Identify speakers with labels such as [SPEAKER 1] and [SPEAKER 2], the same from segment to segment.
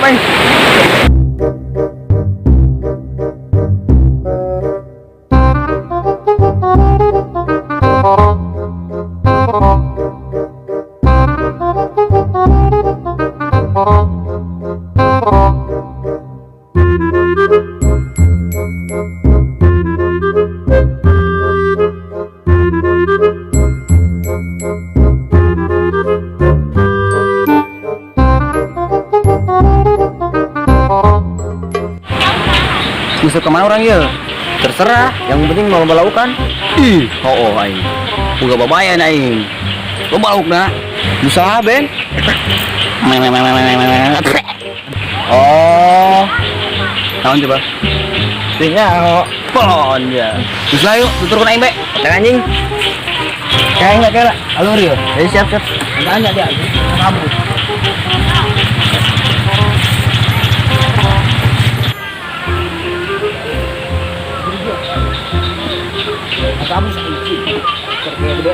[SPEAKER 1] main.
[SPEAKER 2] Bisa kemana orang ya? Terserah, yang penting mau melakukan. Ih, oh aing. Boga babayan aing. Lo balauk na. Bisa ben. Oh. Tahun coba.
[SPEAKER 1] Tinggal
[SPEAKER 2] Pon ya. Bisa yuk, tuturkan aing be. Jangan anjing.
[SPEAKER 1] kayak alur ya.
[SPEAKER 2] Siap.
[SPEAKER 1] Tanya dia. Kamu. Kamu sakit. Terkena gede.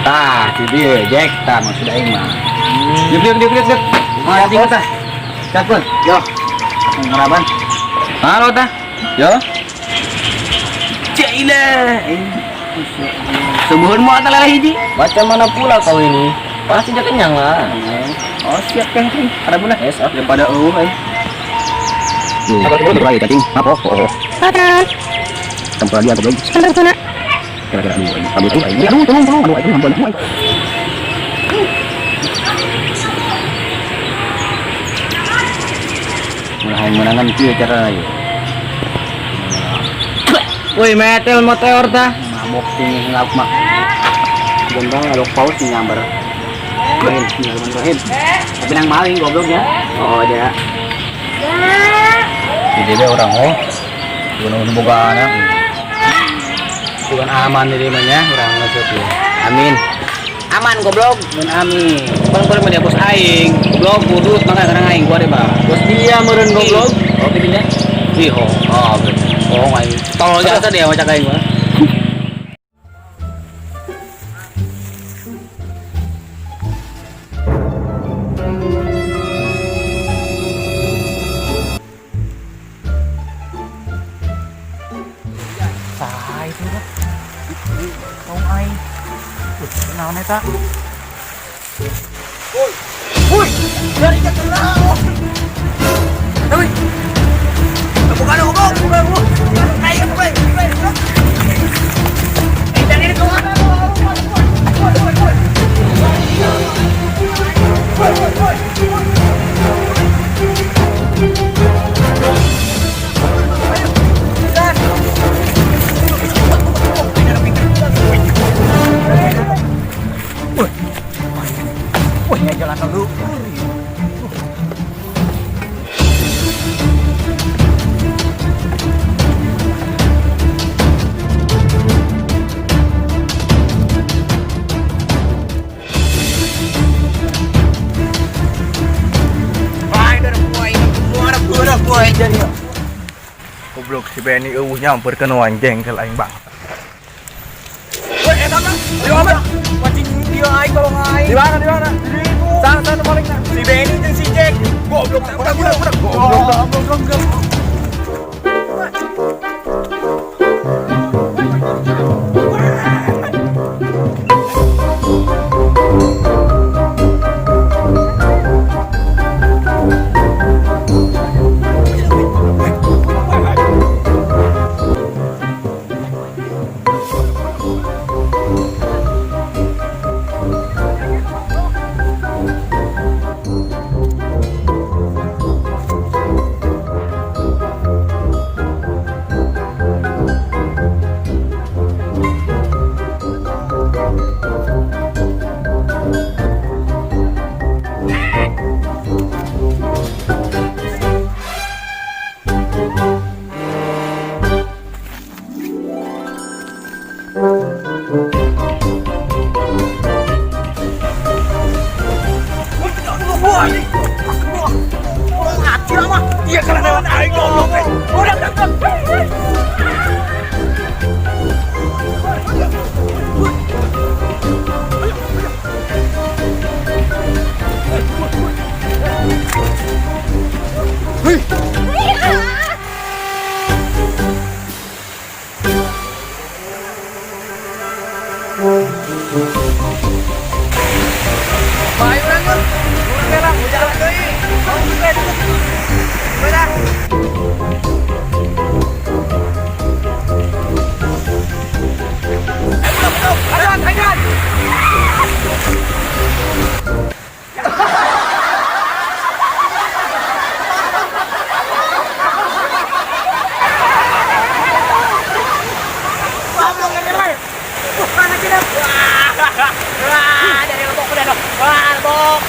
[SPEAKER 2] Tah, si dia Jack, tah maksud aing mah. Diuk. Mana tinggal tah? Cepet, yo. Ngaraban. Halo tah. Yo. Jaila. Sebuhun mau tah hiji.
[SPEAKER 1] Macam mana pula kau ini? Pasti dia kenyang lah.
[SPEAKER 2] Oh, siap kan. Ada benar.
[SPEAKER 1] Yes,
[SPEAKER 2] Daripada Apa lagi cacing? Apa? Oh. Tempat dia belum. Kira-kira aduh, tolong, ampun. Menangan kieu cara ieu.
[SPEAKER 1] Woi, motor tah.
[SPEAKER 2] Mabok sing ngap mak. Gendang adok paus nyamber. Main Bismillahirrahmanirrahim. Tapi nang maling gobloknya. Oh, dia. Jadi dia orang bukan boga anak. Bukan aman ini namanya orang masuk ya. Amin.
[SPEAKER 1] Aman goblok.
[SPEAKER 2] Dan amin.
[SPEAKER 1] Bang boleh media bos aing. Goblok budut maka kadang aing gua deh, Bang.
[SPEAKER 2] Bos dia meureun goblok.
[SPEAKER 1] Oh, bikinnya.
[SPEAKER 2] Ih,
[SPEAKER 1] Aing. Tolol jasa dia macam aing mah.
[SPEAKER 2] Sah itu dah. Tong aing. Naon eta?
[SPEAKER 1] Woi, dari jatuh lah. Tapi bukan goblok. Aing baik. Dari itu mana?
[SPEAKER 2] Jalan dulu.
[SPEAKER 1] Goblok si Benny nyamperkeun wanjeng ke aing bang. Woi, eta mah. Di mana? Mancing dia aing kalau aing. Di mana? Di sana paling si Benny jeung si Jack. Goblok, udah. Goblok. Iya kalau lewat aing goblok teh. Udah. Bayu orang yuk. Urang belang, jalan deui. Mau buka dulu. Belah. Ayo, hadan, hadan. Goblok ngeler. Mana kita? Wah, dari lebok udah dong. Wah, lebok.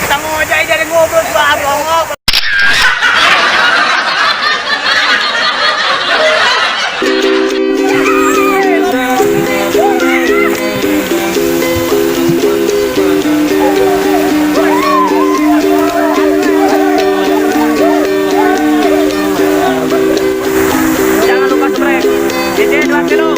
[SPEAKER 1] Kita ngojai dari ngobrol wah, bongok. Jangan lupa spray. JJ 2 kilo.